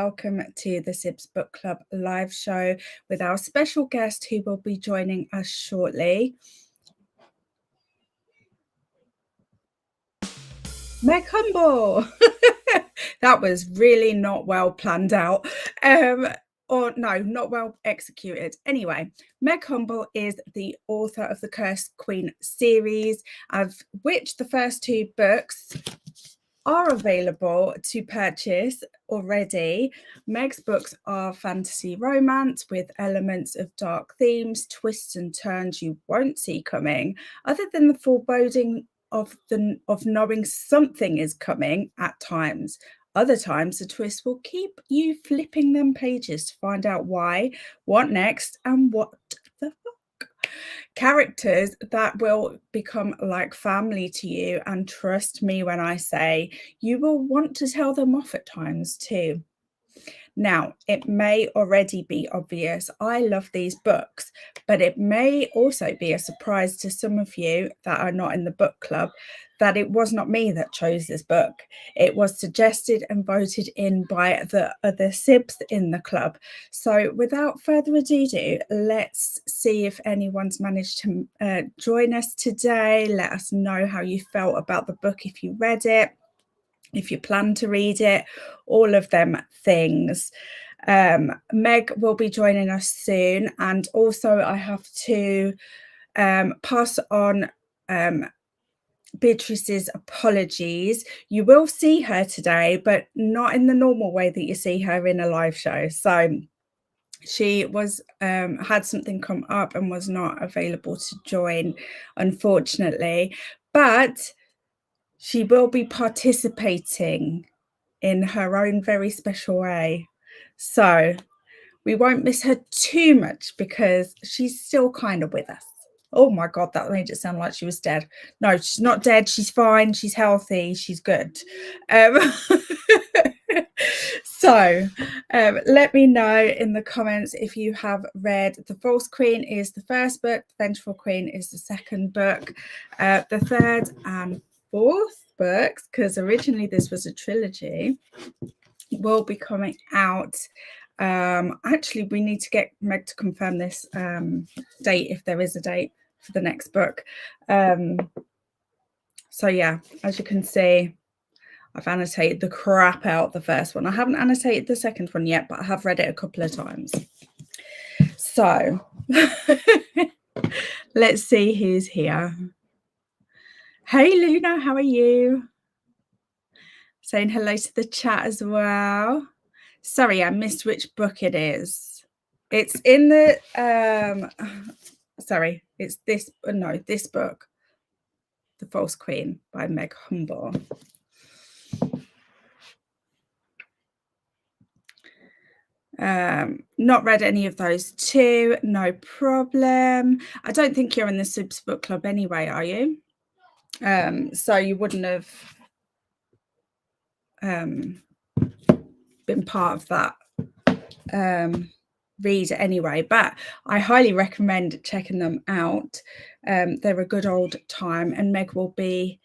welcome to the Sibs Book Club live show with our special guest who will be joining us shortly. Meg Humble. That was really not well planned out. Or no, not well executed. Anyway, Meg Humble is the author of the Cursed Queen series, of which the first two books are available to purchase already. Meg's books are fantasy romance with elements of dark themes, twists and turns you won't see coming, other than the foreboding of knowing something is coming at times. Other times, the twist will keep you flipping them pages to find out why, what next, and what the fuck. Characters that will become like family to you, and trust me when I say you will want to tell them off at times too. Now, it may already be obvious I love these books, but it may also be a surprise to some of you that are not in the book club that it was not me that chose this book. It was suggested and voted in by the other Sibs in the club. So without further ado, let's see if anyone's managed to join us today. Let us know how you felt about the book, if you read it, if you plan to read it, all of them things. Meg will be joining us soon, and also I have to pass on Beatrice's apologies. You will see her today, but not in the normal way that you see her in a live show. So she was had something come up and was not available to join, unfortunately, but she will be participating in her own very special way. So we won't miss her too much because she's still kind of with us. Oh my God, that made it sound like she was dead. No, she's not dead. She's fine. She's healthy. She's good. So let me know in the comments if you have read The False Queen is the first book, The Vengeful Queen is the second book, the third and fourth books, because originally this was a trilogy, will be coming out. Actually, we need to get Meg to confirm this date, if there is a date for the next book. So yeah, as you can see, I've annotated the crap out the first one. I haven't annotated the second one yet, but I have read it a couple of times. So let's see who's here. Hey Luna, how are you? Saying hello to the chat as well. Sorry, I missed which book it is. It's in the sorry, it's this book, The False Queen by Meg Humble. Not read any of those two, no problem. I don't think you're in the Sibs Book Club anyway, are you? So you wouldn't have been part of that read anyway, but I highly recommend checking them out. They're a good old time, and Meg will be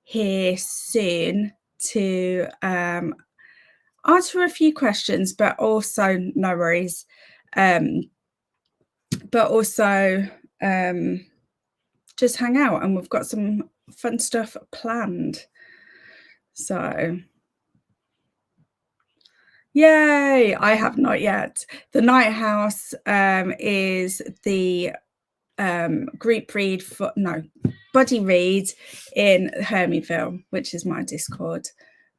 here soon to answer a few questions, but also no worries, but also just hang out, and we've got some fun stuff planned. So yay, I have not yet. The Night House is the group read for buddy read in Hermitville, which is my Discord.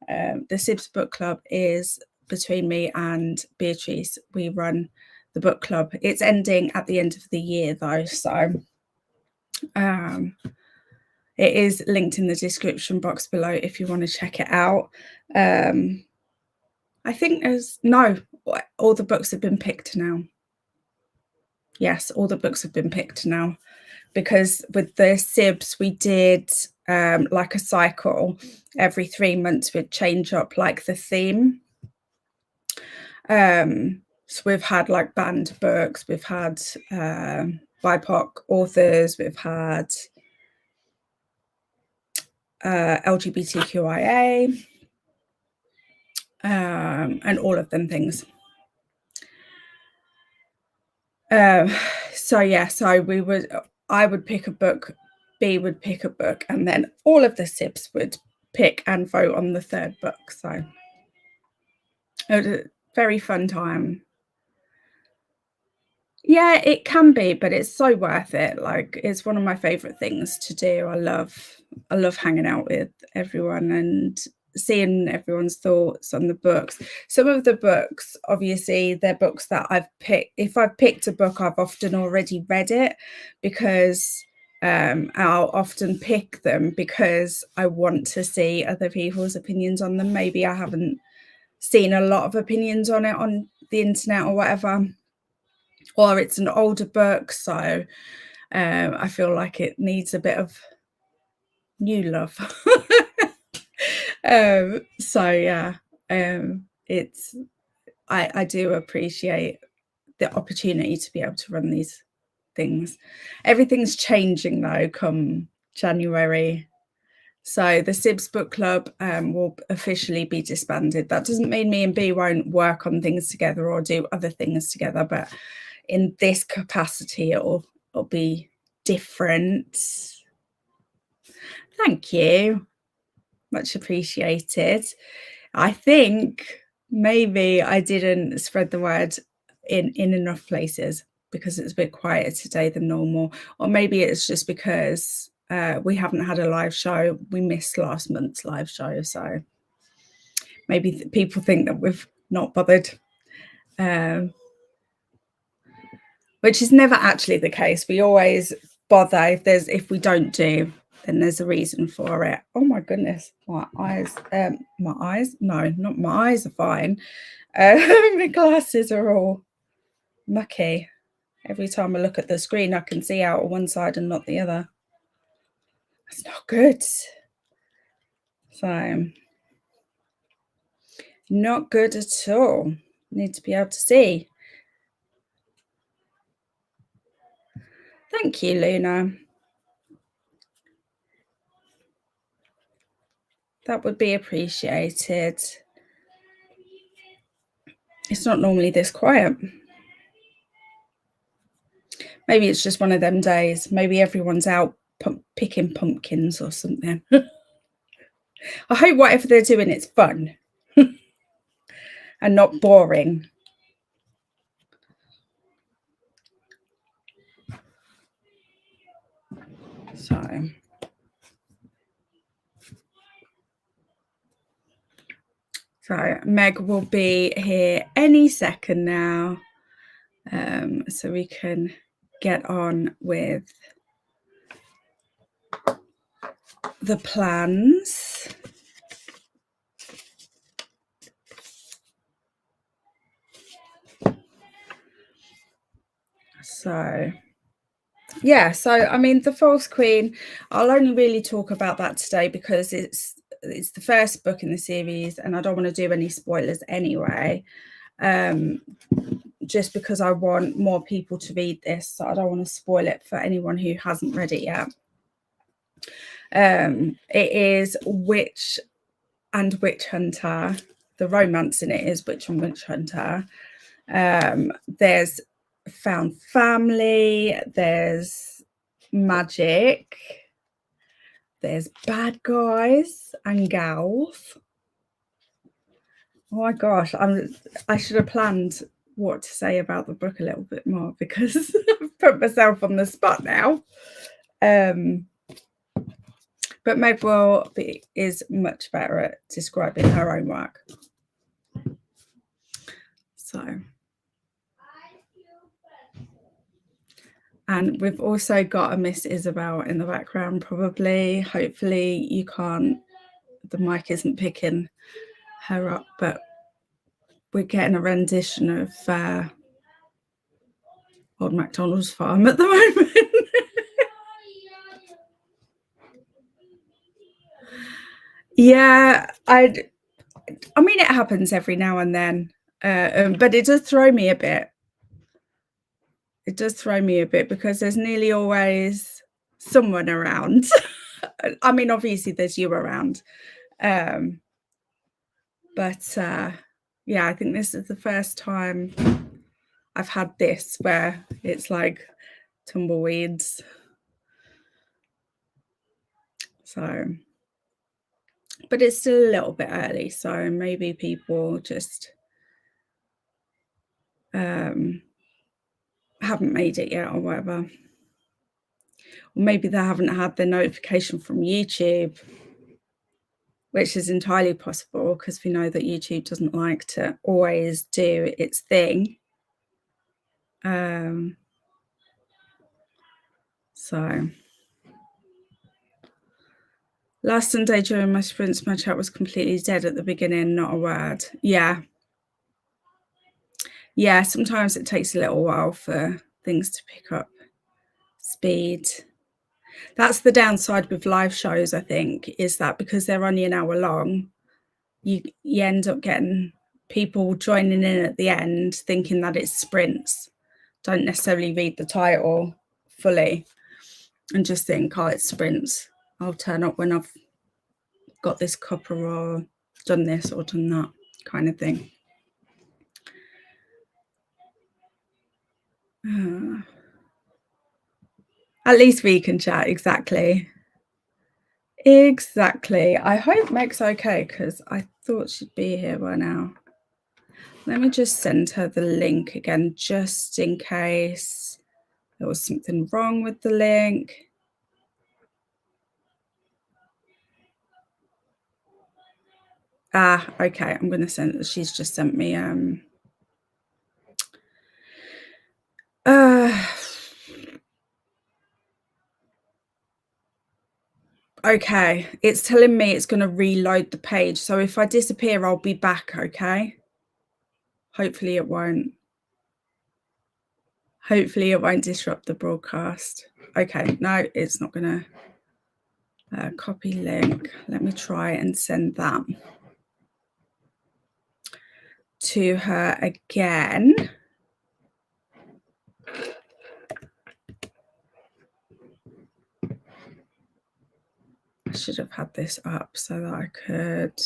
The Sibs Book Club is between me and Beatriz. We run the book club. It's ending at the end of the year though, so it is linked in the description box below if you want to check it out. I think all the books have been picked now. Yes, all the books have been picked now, because with the Sibs we did like a cycle. Every 3 months we'd change up like the theme. So we've had like banned books, we've had BIPOC authors, we've had LGBTQIA, and all of them things. So yeah, so I would pick a book, B would pick a book, and then all of the sibs would pick and vote on the third book. So it was a very fun time. Yeah, it can be, but it's so worth it. Like, it's one of my favorite things to do. I love hanging out with everyone and seeing everyone's thoughts on the books. Some of the books, obviously, they're books that I've picked. If I've picked a book, I've often already read it, because I'll often pick them because I want to see other people's opinions on them. Maybe I haven't seen a lot of opinions on it on the internet or whatever, or it's an older book, so I feel like it needs a bit of new love. So yeah, it's I do appreciate the opportunity to be able to run these things. Everything's changing though come January. So the Sibs Book Club will officially be disbanded. That doesn't mean me and B won't work on things together or do other things together, but in this capacity, it'll be different. Thank you. Much appreciated. I think maybe I didn't spread the word in enough places because it's a bit quieter today than normal, or maybe it's just because we haven't had a live show. We missed last month's live show, so maybe people think that we've not bothered, which is never actually the case. We always bother. If we don't do, then there's a reason for it. Oh my goodness, my eyes. No, not my eyes are fine. My glasses are all mucky. Every time I look at the screen, I can see out on one side and not the other. That's not good. So, not good at all. Need to be able to see. Thank you, Luna. That would be appreciated. It's not normally this quiet. Maybe it's just one of them days. Maybe everyone's out picking pumpkins or something. I hope whatever they're doing, it's fun and not boring. So Meg will be here any second now, so we can get on with the plans. So yeah, so I mean, the False Queen, I'll only really talk about that today because it's the first book in the series and I don't want to do any spoilers anyway, just because I want more people to read this, so I don't want to spoil it for anyone who hasn't read it yet. It is Witch and Witch Hunter. The romance in it is Witch and Witch Hunter. There's found family, there's magic, there's bad guys and gals. Oh my gosh, I should have planned what to say about the book a little bit more because I've put myself on the spot now. But Meg is much better at describing her own work. So, and we've also got a Miss Isabel in the background, probably. Hopefully you can't, the mic isn't picking her up, but we're getting a rendition of Old MacDonald's Farm at the moment. Yeah, I mean, it happens every now and then, but it does throw me a bit. It does throw me a bit because there's nearly always someone around. I mean, obviously there's you around, but yeah, I think this is the first time I've had this where it's like tumbleweeds. So, but it's still a little bit early, so maybe people just haven't made it yet or whatever. Or maybe they haven't had the notification from YouTube, which is entirely possible because we know that YouTube doesn't like to always do its thing. So last Sunday during my sprints, my chat was completely dead at the beginning, not a word. Yeah, sometimes it takes a little while for things to pick up speed. That's the downside with live shows, I think, is that because they're only an hour long, you end up getting people joining in at the end thinking that it's sprints, don't necessarily read the title fully and just think, oh, it's sprints. I'll turn up when I've got this cuppa or done this or done that kind of thing. At least we can chat. Exactly. I hope Meg's okay because I thought she'd be here by now. Let me just send her the link again just in case there was something wrong with the link. Okay, I'm going to send, she's just sent me okay, it's telling me it's going to reload the page, so if I disappear I'll be back. Okay, hopefully it won't disrupt the broadcast. Okay, no, it's not going to copy link. Let me try and send that to her again. I should have had this up so that I could.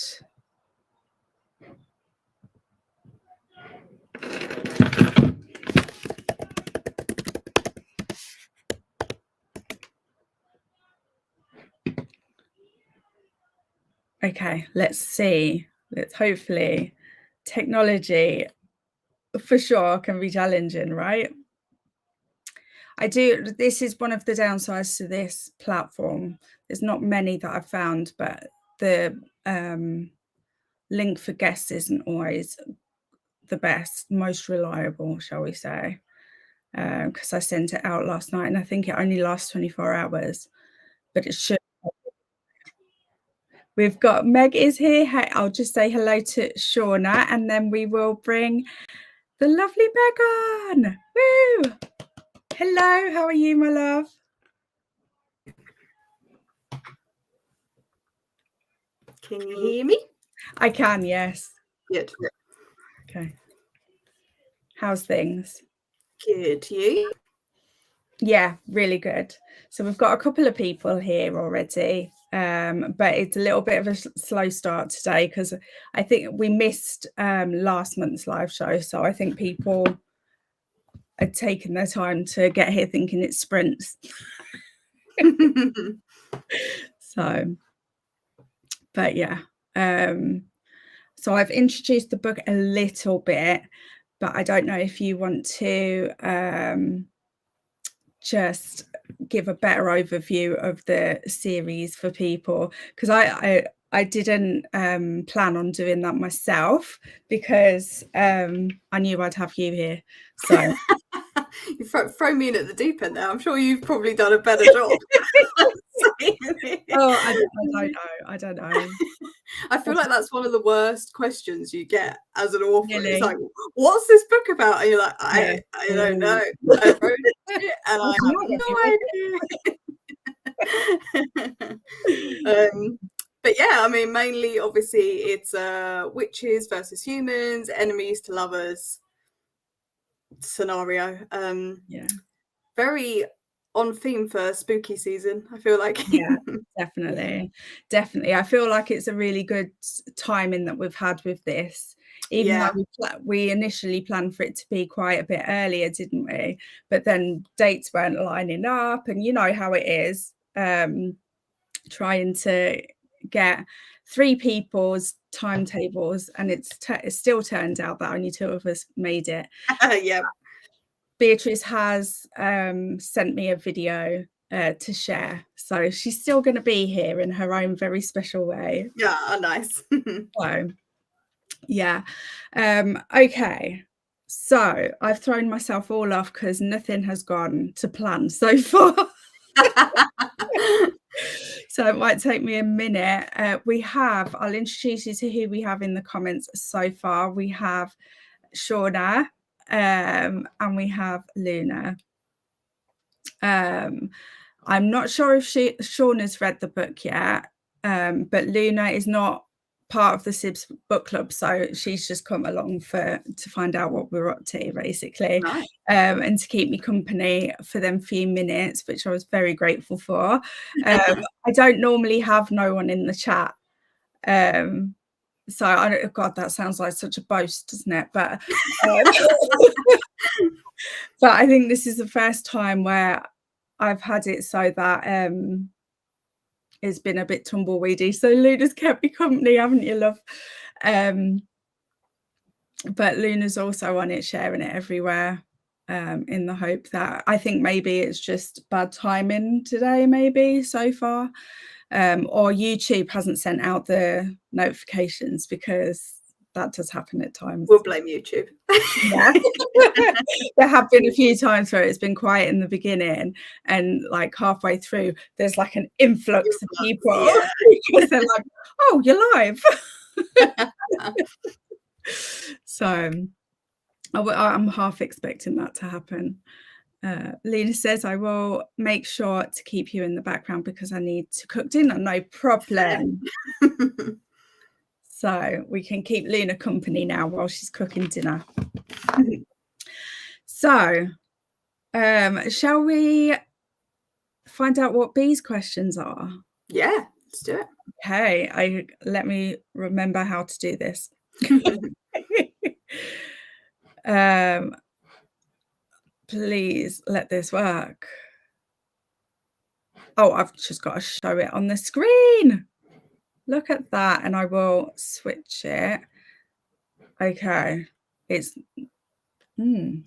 Okay, let's see. Let's hopefully, technology for sure can be challenging, right? This is one of the downsides to this platform. There's not many that I've found, but the link for guests isn't always the best, most reliable, shall we say, because I sent it out last night and I think it only lasts 24 hours, but it should. We've got Meg is here. Hey, I'll just say hello to Shauna and then we will bring the lovely Meg on. Woo! Hello, how are you, my love? Can you hear me? I can, yes. Good. Okay. How's things? Good. You? Yeah, really good. So we've got a couple of people here already, but it's a little bit of a slow start today because I think we missed last month's live show. So I think people are taking their time to get here thinking it's sprints. So, but yeah. So I've introduced the book a little bit, but I don't know if you want to just give a better overview of the series for people, because I didn't plan on doing that myself because I knew I'd have you here. So you throw me in at the deep end there. I'm sure you've probably done a better job. Oh, I don't know. I feel like that's one of the worst questions you get as an author. Really? It's like, what's this book about? And you're like, I don't know. I wrote it and I have no idea. But yeah, I mean, mainly, obviously, it's witches versus humans, enemies to lovers scenario. Yeah, very on theme for spooky season, I feel like. Yeah, definitely. I feel like it's a really good timing that we've had with this even Yeah. though we initially planned for it to be quite a bit earlier, didn't we? But then dates weren't lining up, and you know how it is, trying to get 3 people's timetables, and it still turned out that only 2 of us made it. Yeah. Beatriz has sent me a video to share, so she's still going to be here in her own very special way. Yeah, nice. So yeah, okay, so I've thrown myself all off because nothing has gone to plan so far. So it might take me a minute. I'll introduce you to who we have in the comments so far. We have Shauna, and we have Luna. I'm not sure if Shauna's read the book yet, but Luna is not part of the Sibs book club, so she's just come along to find out what we're up to, basically. Nice. And to keep me company for them few minutes, which I was very grateful for. I don't normally have no one in the chat, so God, that sounds like such a boast, doesn't it? But but I think this is the first time where I've had it so that it's been a bit tumbleweedy. So Luna's kept me company, haven't you, love? But Luna's also on it, sharing it everywhere, in the hope that I think maybe it's just bad timing today, maybe so far. Or YouTube hasn't sent out the notifications, because that does happen at times. We'll blame YouTube. Yeah. There have been a few times where it's been quiet in the beginning, and like halfway through there's like an influx of people. Yeah. Because they're like, oh, you're live. So I'm half expecting that to happen. Lena says, I will make sure to keep you in the background because I need to cook dinner. No problem. So we can keep Luna company now while she's cooking dinner. So shall we find out what B's questions are? Yeah, let's do it. Okay, let me remember how to do this. Please let this work. Oh, I've just got to show it on the screen. Look at that, and I will switch it. Okay, it's I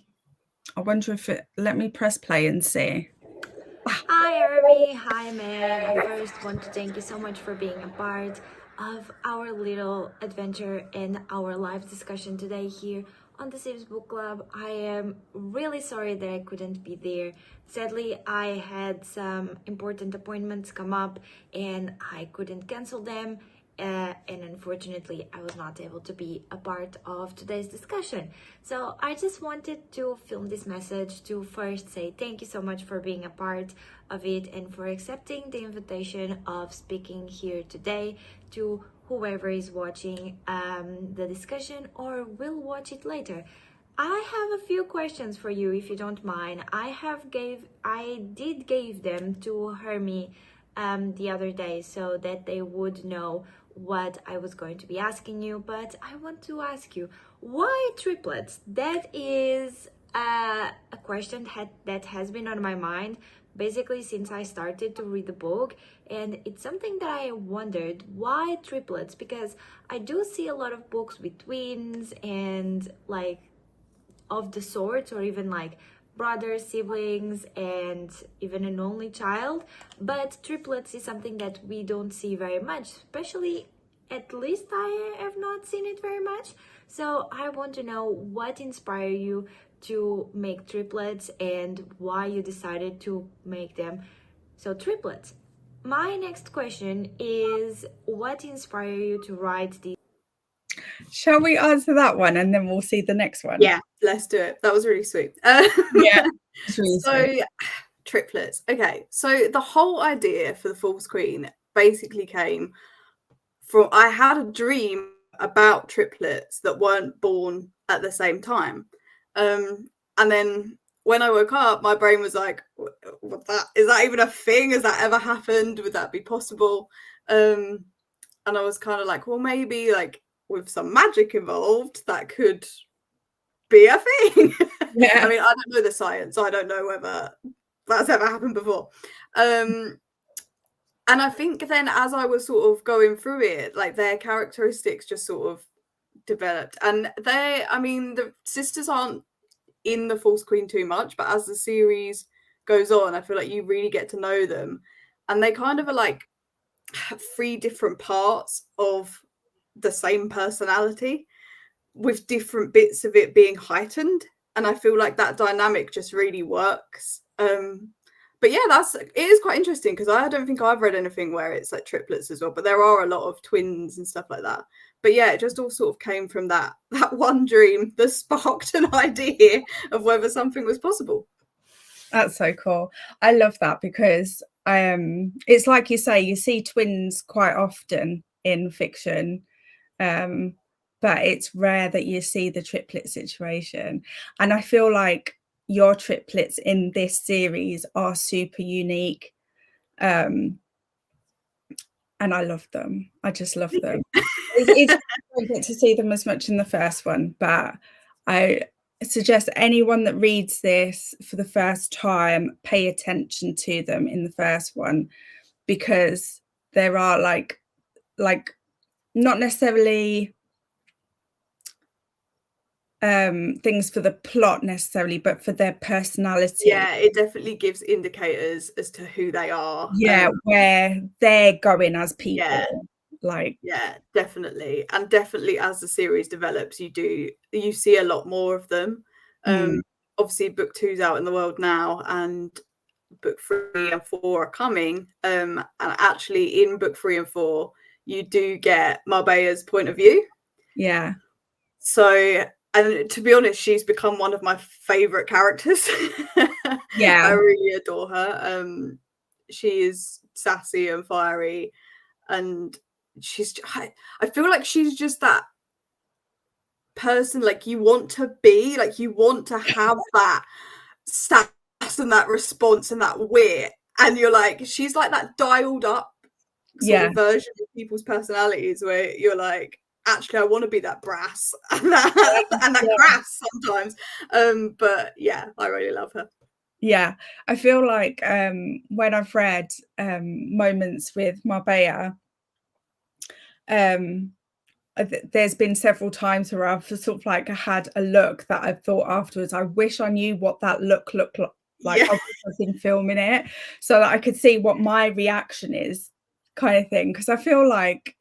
wonder if let me press play and see. Hi Army, hi Meg. I first want to thank you so much for being a part of our little adventure and our live discussion today here on the Sibs Book Club. I am really sorry that I couldn't be there. Sadly, I had some important appointments come up and I couldn't cancel them. And unfortunately, I was not able to be a part of today's discussion. So I just wanted to film this message to first say thank you so much for being a part of it and for accepting the invitation of speaking here today to whoever is watching the discussion or will watch it later. I have a few questions for you, if you don't mind. I did give them to Hermit the other day so that they would know what I was going to be asking you, but I want to ask you, why triplets? That is a question that has been on my mind basically since I started to read the book, and it's something that I wondered, why triplets? Because I do see a lot of books with twins and like of the sorts, or even like brothers, siblings, and even an only child, but triplets is something that we don't see very much, especially, at least I have not seen it very much. So I want to know what inspired you to make triplets and why you decided to make them. So triplets. My next question is, what inspired you to write these? Shall we answer that one and then we'll see the next one? Yeah, let's do it. That was really sweet. Yeah. Really so sweet. triplets. Okay, so the whole idea for the False Queen basically came from, I had a dream about triplets that weren't born at the same time. And then when I woke up, my brain was like, is that even a thing? Has that ever happened? Would that be possible? And I was kind of like, well, maybe like with some magic involved, that could be a thing. Yeah. I mean, I don't know the science. I don't know whether that's ever happened before. And I think then as I was sort of going through it, like their characteristics just sort of developed. And I mean, the sisters aren't in the False Queen too much, but as the series goes on, I feel like you really get to know them. And they kind of are like 3 different parts of the same personality with different bits of it being heightened. And I feel like that dynamic just really works. But yeah, it is quite interesting because I don't think I've read anything where it's like triplets as well, but there are a lot of twins and stuff like that. But yeah, it just all sort of came from that one dream that sparked an idea of whether something was possible. That's so cool. I love that because it's like you say, you see twins quite often in fiction, but it's rare that you see the triplet situation. And I feel like your triplets in this series are super unique, and I love them. I just love them. I don't get to see them as much in the first one, but I suggest anyone that reads this for the first time pay attention to them in the first one, because there are like not necessarily things for the plot necessarily, but for their personality. Yeah, it definitely gives indicators as to who they are. Yeah, where they're going as people. Yeah. Like, yeah, definitely. And definitely as the series develops, you see a lot more of them. Obviously book 2's out in the world now, and book 3 and 4 are coming. And actually in book 3 and 4, you do get Marbella's point of view. Yeah. So, and to be honest, she's become one of my favorite characters. Yeah. I really adore her. She is sassy and fiery, and I feel like she's just that person like you want to be, like you want to have that sass and that response and that wit, and you're like, she's like that dialed up sort of version of people's personalities where you're like, actually I want to be that brass and that grass sometimes. But yeah, I really love her. Yeah, I feel like when I've read moments with Marbella, there's been several times where I've sort of like had a look that I've thought afterwards, I wish I knew what that look looked like. I was in filming it so that I could see what my reaction is, kind of thing. Because I feel like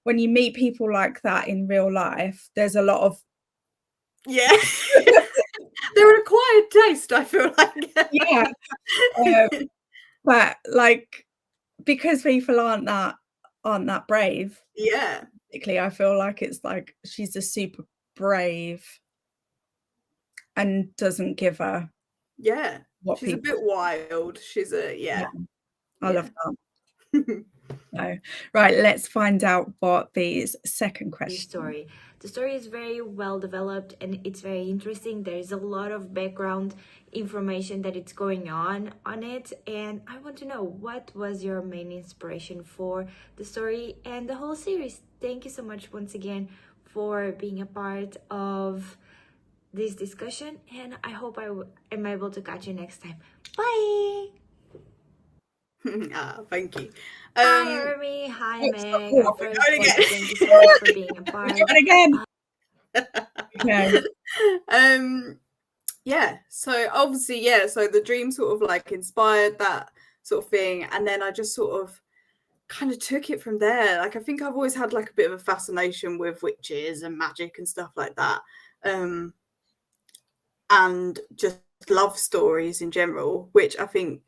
when you meet people like that in real life, there's a lot of they're an acquired taste, I feel like. But like, because people aren't that brave, basically I feel like it's like she's a super brave and doesn't give a she's a bit wild. She's I love that. No. Right, let's find out what these second question. The story is very well developed and it's very interesting. There's a lot of background information that it's going on it, and I want to know, what was your main inspiration for the story and the whole series? Thank you so much once again for being a part of this discussion, and I hope I am able to catch you next time. Bye. Thank you. Hi, Hermit. Hi, Meg. Thank you so much for being a part. So obviously, so the dream sort of like inspired that sort of thing, and then I just sort of kind of took it from there. Like, I think I've always had like a bit of a fascination with witches and magic and stuff like that, and just love stories in general, which I think,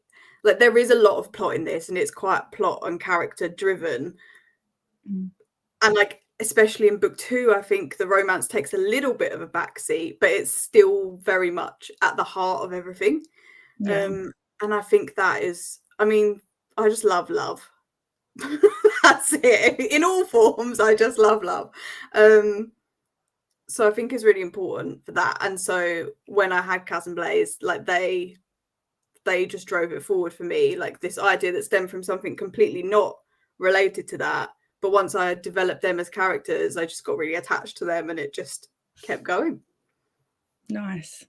like, there is a lot of plot in this and it's quite plot and character driven. And like, especially in book 2, I think the romance takes a little bit of a backseat, but it's still very much at the heart of everything. And I think that is, I mean, I just love that's it, in all forms. I just love. So I think it's really important for that. And so when I had Kaz and Blaze, like they just drove it forward for me, like this idea that stemmed from something completely not related to that, But once I developed them as characters, I just got really attached to them and it just kept going. Nice.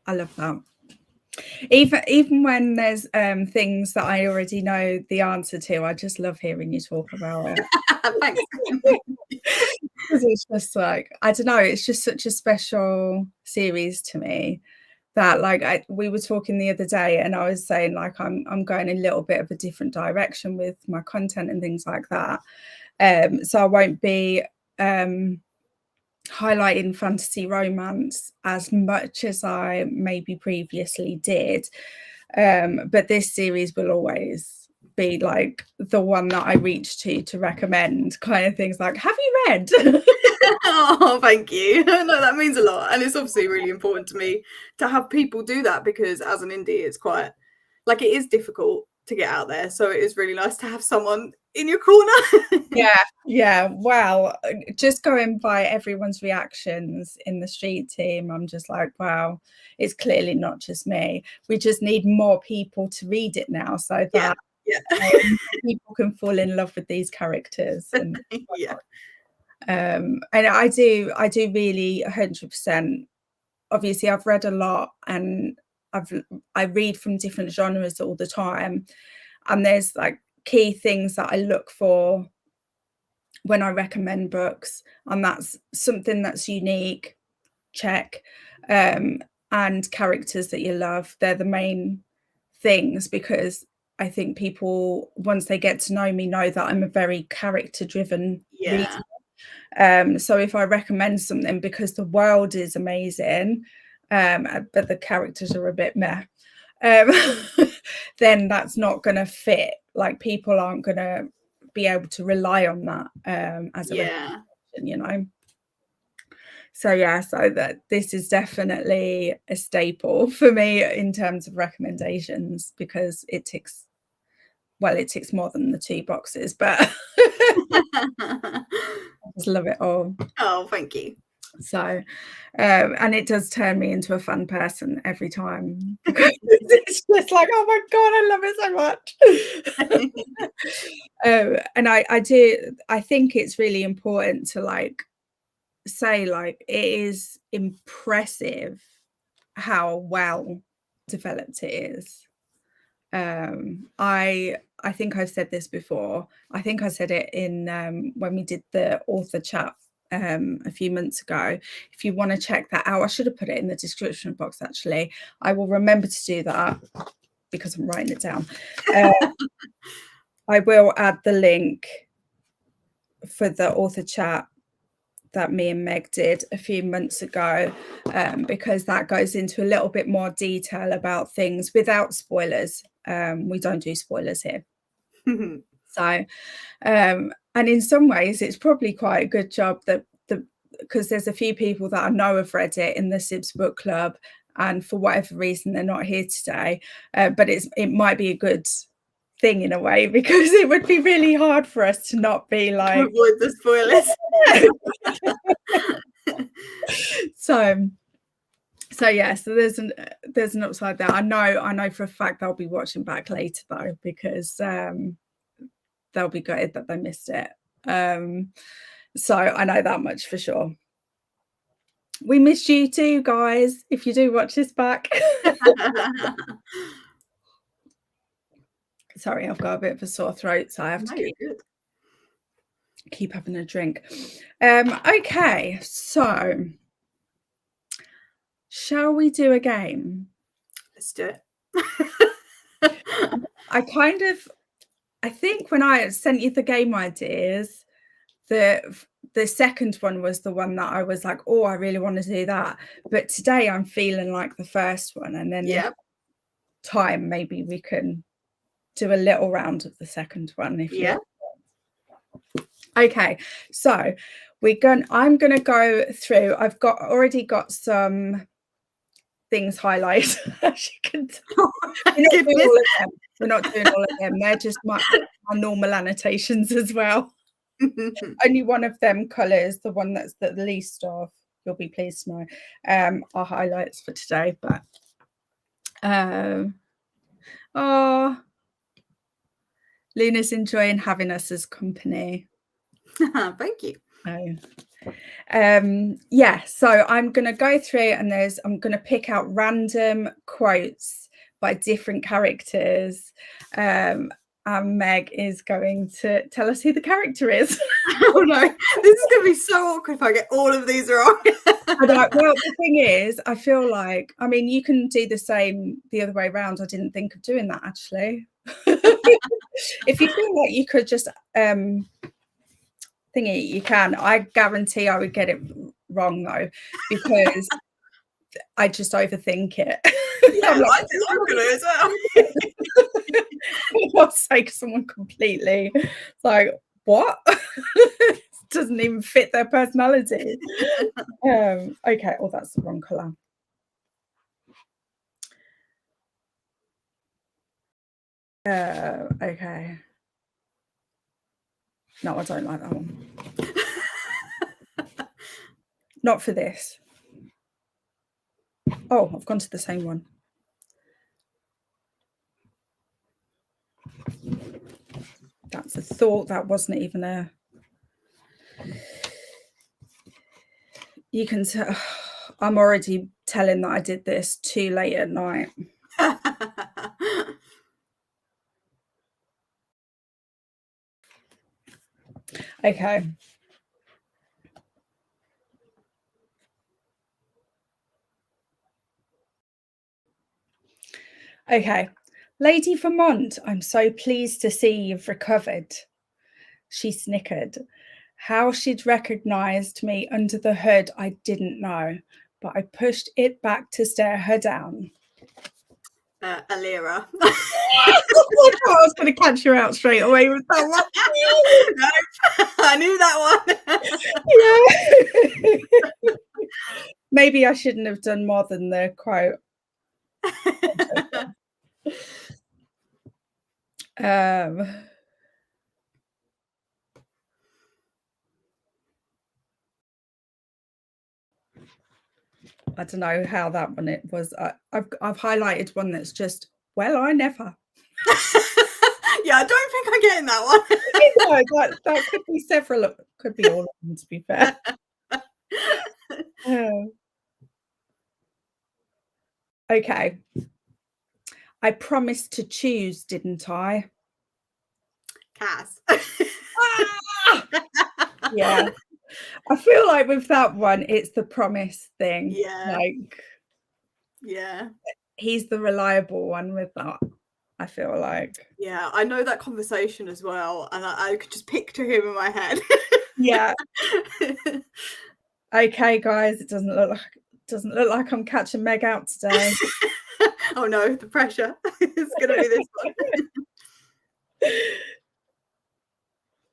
I love that. Even when there's things that I already know the answer to, I just love hearing you talk about it. Thanks. Because it's just like, I don't know, it's just such a special series to me that, like, we were talking the other day and I was saying, like, I'm going a little bit of a different direction with my content and things like that. So I won't be highlighting fantasy romance as much as I maybe previously did, but this series will always be like the one that I reach to recommend, kind of things like, have you read? Oh, thank you. No, that means a lot, and it's obviously really important to me to have people do that, because as an indie it's quite, like, it is difficult to get out there, so it is really nice to have someone in your corner. Yeah, well, just going by everyone's reactions in the street team, I'm just like, wow, it's clearly not just me. We just need more people to read it now, so that people can fall in love with these characters. And and I do really 100%. Obviously I've read a lot and I read from different genres all the time, and there's like key things that I look for when I recommend books, and that's something that's unique, check, and characters that you love. They're the main things, because I think people, once they get to know me, know that I'm a very character driven reader. So if I recommend something because the world is amazing, but the characters are a bit meh, then that's not going to fit. Like, people aren't going to be able to rely on that as a recommendation, you know. So yeah, so that this is definitely a staple for me in terms of recommendations, because it ticks more than the 2 boxes, but I just love it all. Oh, thank you. So and it does turn me into a fun person every time, because it's just like, oh my god, I love it so much. And I think it's really important to, like, say, like, it is impressive how well developed it is. I think I've said this before. I think I said it in when we did the author chat a few months ago. If you want to check that out, I should have put it in the description box, actually. I will remember to do that because I'm writing it down. I will add the link for the author chat that me and Meg did a few months ago, because that goes into a little bit more detail about things without spoilers. We don't do spoilers here. So and in some ways it's probably quite a good job that because there's a few people that I know have read it in the Sibs book club, and for whatever reason they're not here today, but it might be a good thing in a way, because it would be really hard for us to not be like, avoid the spoilers. So yeah, so there's an upside there. I know for a fact they'll be watching back later though, because they'll be gutted that they missed it. So I know that much for sure. We missed you too, guys, if you do watch this back. Sorry, I've got a bit of a sore throat, so I have to keep having a drink. Okay, so shall we do a game? Let's do it. I think when I sent you the game ideas, the second one was the one that I was like, oh, I really want to do that. But today I'm feeling like the first one, and then time maybe we can do a little round of the second one if you want. Okay, so I'm gonna go through. I've already got some things highlighted. As you can tell. We're not doing all of them. They're just my normal annotations as well. Only one of them colours, the one that's the least of, you'll be pleased to know, our highlights for today. But Luna's enjoying having us as company. Thank you. Yeah, so I'm going to go through and I'm going to pick out random quotes by different characters, and Meg is going to tell us who the character is. Oh no, this is going to be so awkward if I get all of these wrong. Well, the thing is, I feel like, I mean, you can do the same the other way around. I didn't think of doing that, actually. If you feel like you could just thingy, you can. I guarantee I would get it wrong though, because I just overthink it. Yeah, I'm gonna as well. For God's sake, someone completely like, what? Doesn't even fit their personality. Okay, oh, that's the wrong colour. Okay. No, I don't like that one. Not for this. Oh, I've gone to the same one. That's a thought. That wasn't even a... You can tell... I'm already telling that I did this too late at night. Okay. Okay. Lady Vermont, I'm so pleased to see you've recovered. She snickered. How she'd recognised me under the hood, I didn't know, but I pushed it back to stare her down. Alira. I was going to catch her out straight away with that one. Nope, I knew that one. Yeah. Maybe I shouldn't have done more than the quote. I don't know how that one it was. I've highlighted one that's just, well, I never. Yeah, I don't think I'm getting that one. No, that could be several, could be all of them, to be fair. Okay. I promised to choose, didn't I? Cass. Yeah. I feel like with that one, it's the promise thing. Yeah. Like, yeah. He's the reliable one with that, I feel like. Yeah, I know that conversation as well, and I could just picture him in my head. Yeah. Okay, guys, it doesn't look like I'm catching Meg out today. Oh no, the pressure. It's gonna be this one.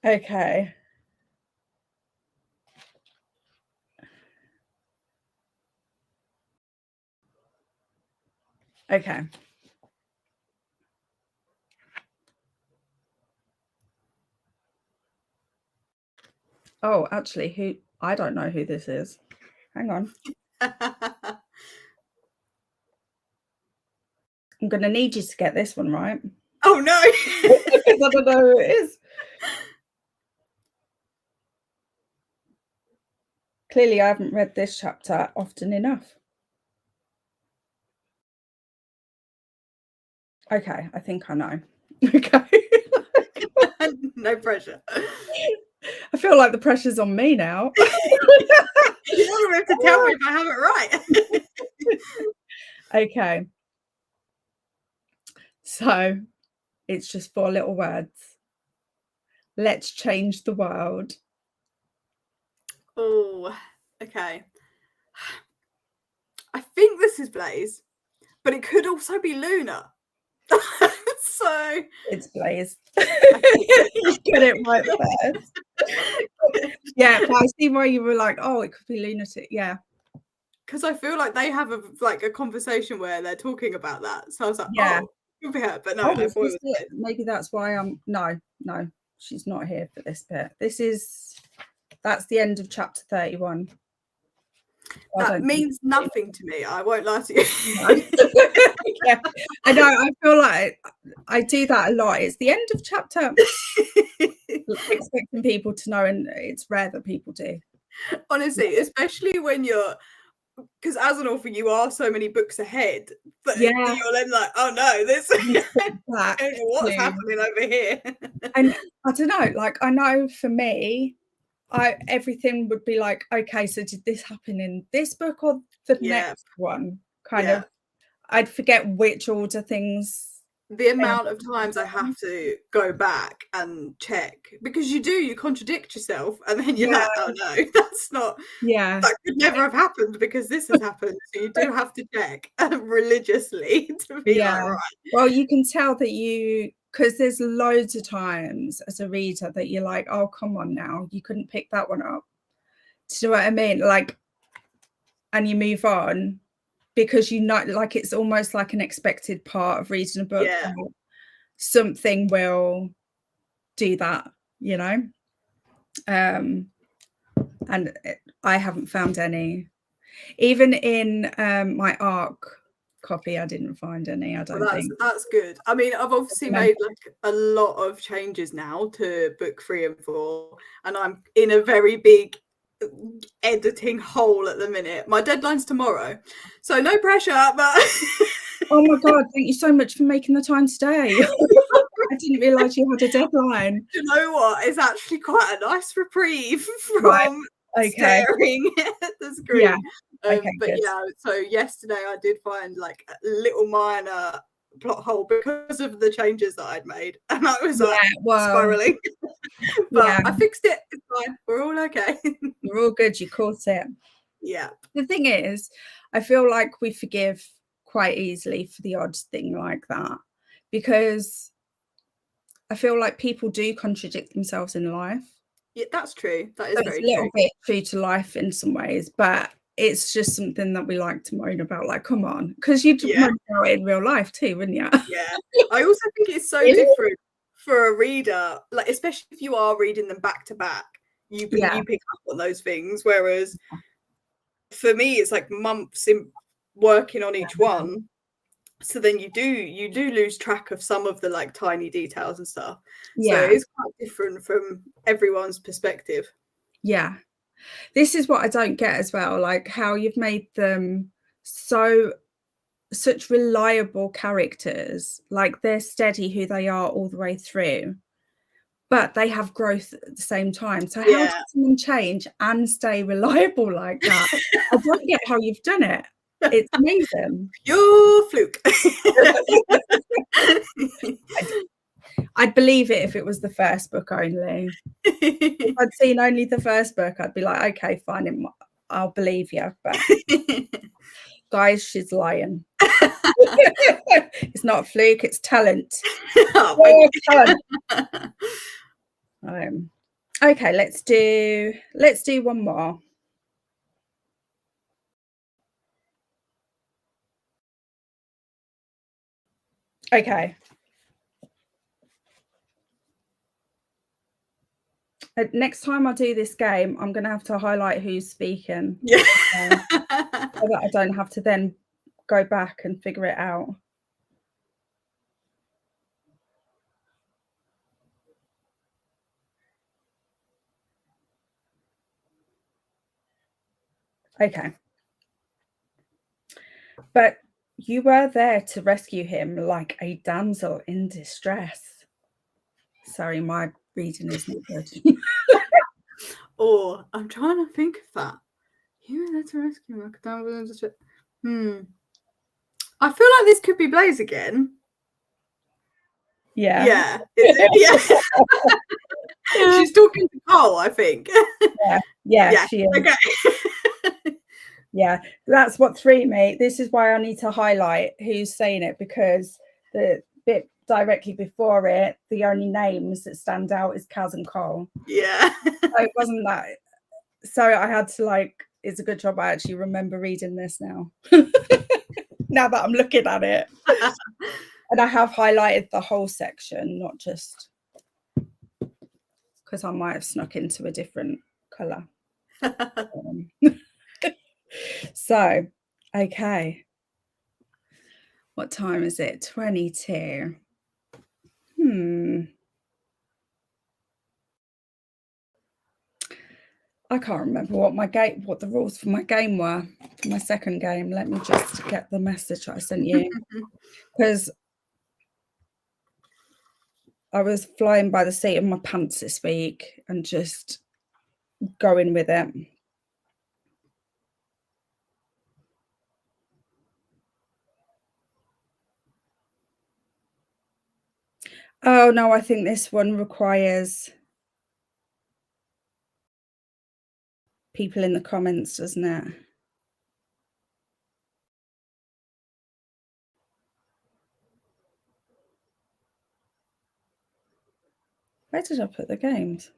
Okay. Okay. Oh, actually, I don't know who this is. Hang on. I'm going to need you to get this one right. Oh no. I don't know who it is. Clearly, I haven't read this chapter often enough. Okay, I think I know. Okay. No pressure. I feel like the pressure's on me now. You're not going to have to tell me if I have it right. Okay. So, it's just 4 little words. Let's change the world. Oh, okay. I think this is Blaze, but it could also be Luna. So it's Blaze. You get it right first. Yeah, I see why you were like, oh, it could be lunatic. Yeah, because I feel like they have a conversation where they're talking about that. So I was like, yeah, oh, it could be her, but no, maybe that's why I'm no, she's not here for this bit. That's the end of chapter 31. That means nothing to me. I won't lie to you. Yeah, I know. I feel like I do that a lot. It's the end of chapter. expecting people to know, and it's rare that people do. Honestly, especially when you're, because as an author you are so many books ahead, but Yeah. you're then like, oh no, this I Back don't know what's to- happening over here. And I don't know, like, I know for me, everything would be like, okay, so did this happen in this book or the next one? Kind of, I'd forget which order things. The amount of times I have to go back and check, because you contradict yourself, and then you're like, oh no, that's not, that could never have happened because this has happened. So you do have to check religiously to be like, right. Well, you can tell that because there's loads of times as a reader that you're like, oh, come on now, you couldn't pick that one up. Do you know what I mean? Like, and you move on because like, it's almost like an expected part of reading a book. Yeah. Something will do that, and I haven't found any. Even in my ARC copy, I didn't find any. I don't think. That's good. I mean, I've obviously made like a lot of changes now to book 3 and 4, and I'm in a very big editing hole at the minute. My deadline's tomorrow, so no pressure, but oh my god, thank you so much for making the time today. I didn't realise you had a deadline. You know what? It's actually quite a nice reprieve from staring at the screen. But good. yeah, so yesterday I did find like a little minor plot hole because of the changes that I'd made, and I was like spiraling. But I fixed it. It's fine. We're all okay. We're all good. You caught it. Yeah. The thing is, I feel like we forgive quite easily for the odd thing like that, because I feel like people do contradict themselves in life. Yeah, that's true. That is very true. It's a little bit true to life in some ways, but it's just something that we like to moan about. Like, come on, because you'd moan about it in real life too, wouldn't you? Yeah. I also think it's so different for a reader, like especially if you are reading them back to back. You pick up on those things, whereas for me, it's like months in working on each one. So then you do lose track of some of the like tiny details and stuff. So it's quite different from everyone's perspective. Yeah. This is what I don't get as well, like how you've made them such reliable characters, like they're steady who they are all the way through, but they have growth at the same time. So how does someone change and stay reliable like that? I don't get how you've done it. It's amazing. You're fluke. I'd believe it if it was the first book only. If I'd seen only the first book, I'd be like, okay, fine, I'll believe you. But guys, she's lying. It's not a fluke, it's talent. Talent. Okay, let's do one more. Okay. Next time I do this game, I'm going to have to highlight who's speaking. So that I don't have to then go back and figure it out. Okay. But you were there to rescue him like a damsel in distress. Sorry, my reading is not good. Or I'm trying to think of that. You were there to rescue him like a damsel in distress. I feel like this could be Blaze again. Yeah. Yeah. She's talking to Cole, I think. Yeah, she is. Okay. Yeah, that's what threw me. This is why I need to highlight who's saying it, because the bit directly before it, the only names that stand out is Kaz and Cole. Yeah. So it wasn't that. So I had to it's a good job I actually remember reading this now. Now that I'm looking at it. And I have highlighted the whole section, not just because I might have snuck into a different colour. So, okay. What time is it? 22. I can't remember what the rules for my game were for my second game. Let me just get the message I sent you, because I was flying by the seat of my pants this week and just going with it. Oh no, I think this one requires people in the comments, doesn't it? Where did I put the games?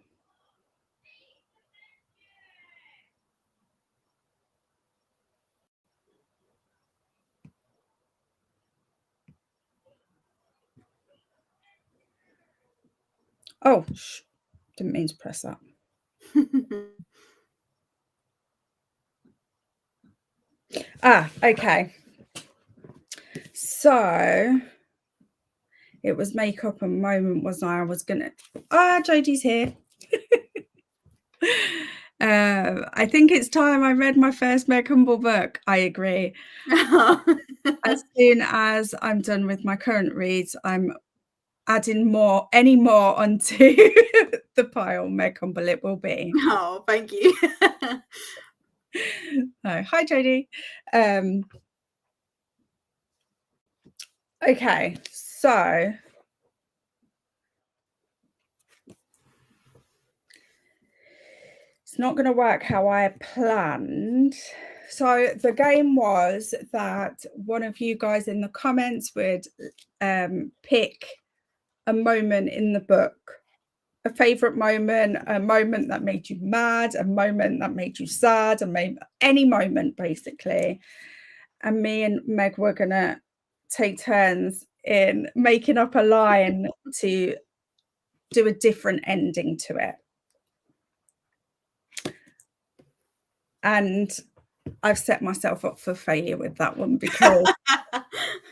Oh, didn't mean to press that. Okay. So it was makeup and moment, wasn't I? I was gonna. Jodie's here. I think it's time I read my first Meg Humble book. I agree. As soon as I'm done with my current reads, I'm adding any more onto the pile. Meg Humble it will be. Oh, thank you. Hi, Jodie. Okay, so it's not going to work how I planned. So the game was that one of you guys in the comments would pick a moment in the book, a favorite moment, a moment that made you mad, a moment that made you sad, any moment basically. And me and Meg were going to take turns in making up a line to do a different ending to it. And I've set myself up for failure with that one because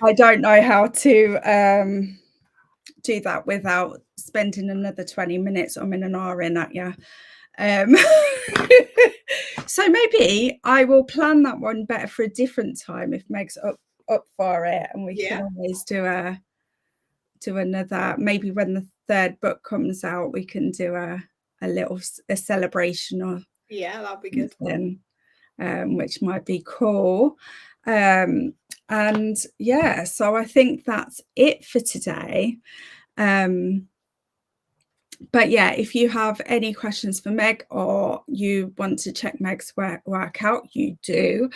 I don't know how to do that without spending another 20 minutes in an hour in at you. So maybe I will plan that one better for a different time if Meg's up for it, and we can always do another. Maybe when the third book comes out, we can do a celebration or that'd be good. Which might be cool. And yeah, so I think that's it for today. But yeah, if you have any questions for Meg or you want to check Meg's work out, you do.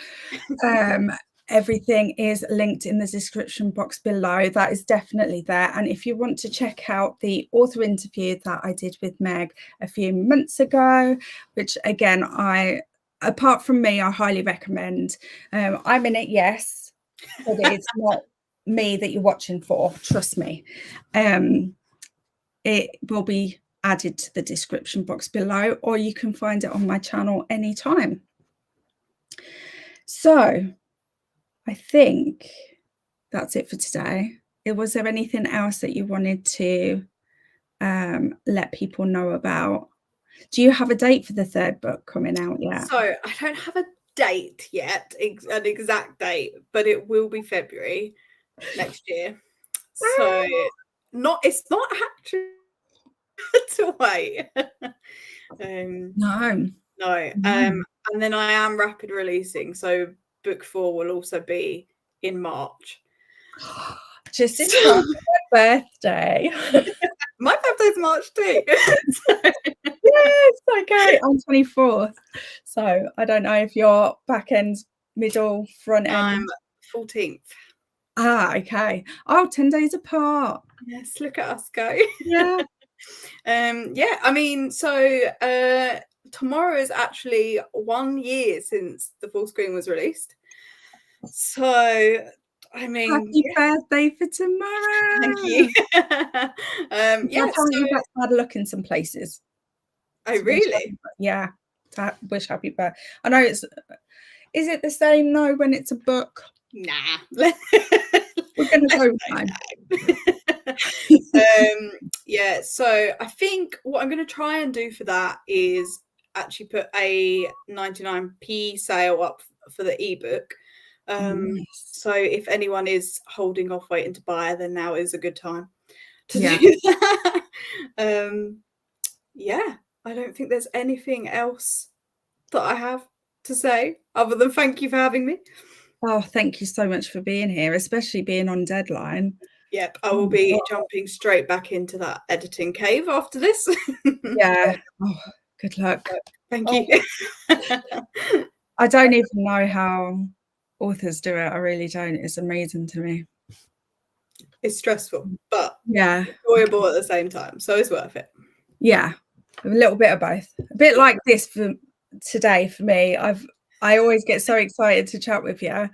Everything is linked in the description box below. That is definitely there. And if you want to check out the author interview that I did with Meg a few months ago, which again, apart from me, I highly recommend. I'm in it, yes, but it's not me that you're watching for, trust me. It will be added to the description box below, or you can find it on my channel anytime. So I think that's it for today. Was there anything else that you wanted to let people know about? Do you have a date for the third book coming out yet? So I don't have a date yet, an exact date, but it will be February next year. So it's not actually to wait. No. And then I am rapid releasing, so book 4 will also be in March. Just in time for my birthday. My birthday's March too. Yes, okay. I'm 24th, so I don't know if you're back end, middle, front end. I'm 14th. Okay. 10 days apart. Yes, look at us go. Yeah. I mean, so tomorrow is actually 1 year since the full screen was released. So I mean, happy birthday for tomorrow. Thank you. You got bad luck in some places. Oh, really? Wish happy birthday. I know is it the same though when it's a book? Nah. We're gonna go time. So I think what I'm going to try and do for that is actually put a 99p sale up for the ebook. Nice. So if anyone is holding off waiting to buy, then now is a good time to Yeah. do that. Yeah, I don't think there's anything else that I have to say other than thank you for having me. Oh, thank you so much for being here, especially being on deadline. Yep, I will be jumping straight back into that editing cave after this. Yeah. Oh, good luck. Thank you. I don't even know how authors do it. I really don't. It's amazing to me. It's stressful, but yeah, enjoyable at the same time. So it's worth it. Yeah, a little bit of both. A bit like this for today for me. I always get so excited to chat with you.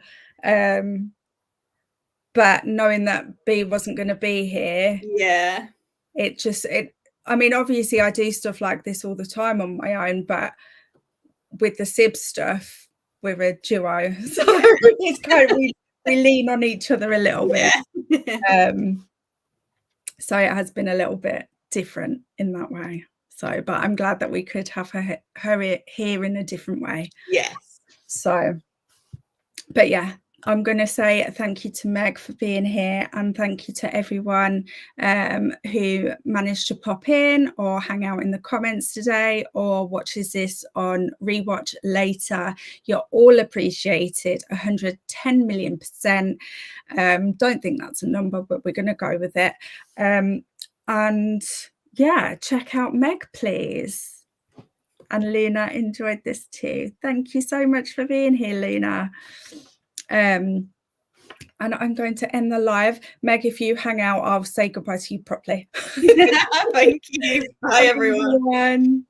But knowing that B wasn't going to be here, yeah, I mean, obviously I do stuff like this all the time on my own, but with the SIB stuff, we're a duo. So it's kind of, we lean on each other a little bit. So it has been a little bit different in that way. So, but I'm glad that we could have her here in a different way. Yes. So, but yeah, I'm going to say thank you to Meg for being here, and thank you to everyone who managed to pop in or hang out in the comments today or watches this on rewatch later. You're all appreciated 110 million %. Don't think that's a number, but we're going to go with it. And yeah, check out Meg, please. And Luna enjoyed this too. Thank you so much for being here, Luna. And I'm going to end the live. Meg, if you hang out, I'll say goodbye to you properly. Thank you. Bye, everyone.